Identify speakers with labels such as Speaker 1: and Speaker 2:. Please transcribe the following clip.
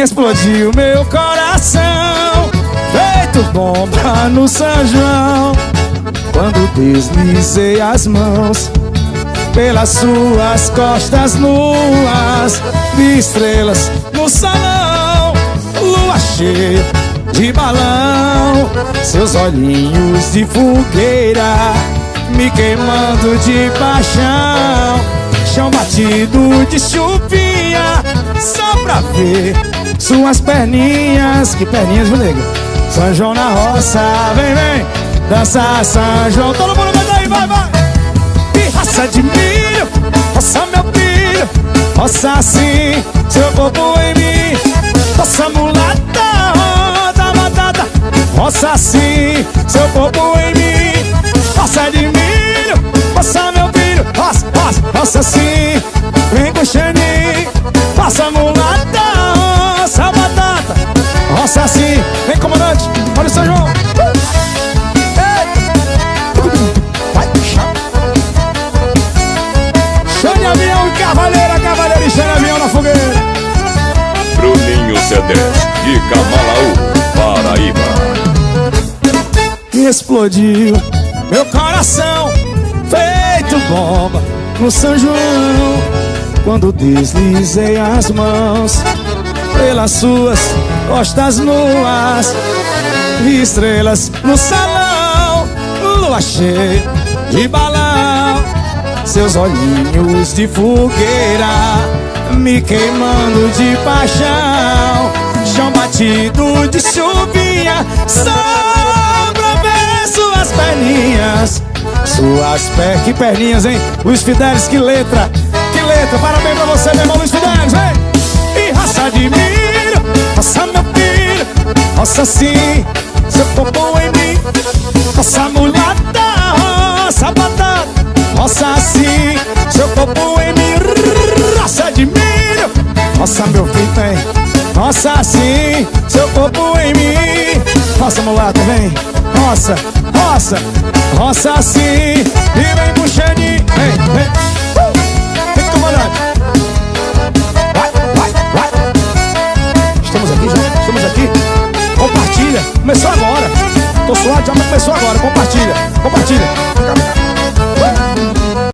Speaker 1: Explodiu meu coração, feito bomba no São João, quando deslizei as mãos pelas suas costas nuas. Vi estrelas no salão, lua cheia de balão, seus olhinhos de fogueira me queimando de paixão. Chão batido de chuvinha, só pra ver suas perninhas. Que perninhas, viu, nega? São João na roça, vem, vem, dança São João. Todo mundo vai daí, vai, vai. Que raça de milho, roça meu filho, roça assim, seu corpo em mim. Roça mulata, roça batata, roça assim, seu corpo em mim. Roça de milho, roça meu filho, roça, roça, roça assim, vem com xaninho. Roça mulata, roça batata, roça assim, vem comandante, olha o São João. Vai puxar. Xande avião e cavaleira, cavaleira e xande avião na fogueira.
Speaker 2: Bruninho C10 de Camalaú, Paraíba.
Speaker 1: Explodiu meu coração, feito bomba no São João, quando deslizei as mãos pelas suas costas nuas. Vi estrelas no salão, lua cheia de balão, seus olhinhos de fogueira me queimando de paixão. Chão batido de chuvinha, só pra ver suas perninhas. Que perninhas, hein? Luiz Fidelis, que letra, que letra. Parabéns pra você, meu irmão Luiz Fidelis, vem! E raça de milho, roça meu filho, roça assim, seu popô em mim. Roça mulata, roça batata, roça assim, seu popô em mim. Roça de milho, roça meu filho, tem. Roça assim, seu corpo em mim. Roça mulata, vem. Roça, roça, roça assim, e vem puxando. Vem, vem. Vem comandante. Vai, vai, vai. Estamos aqui já, estamos aqui. Compartilha, começou agora. Tô suado, já começou agora, compartilha, compartilha.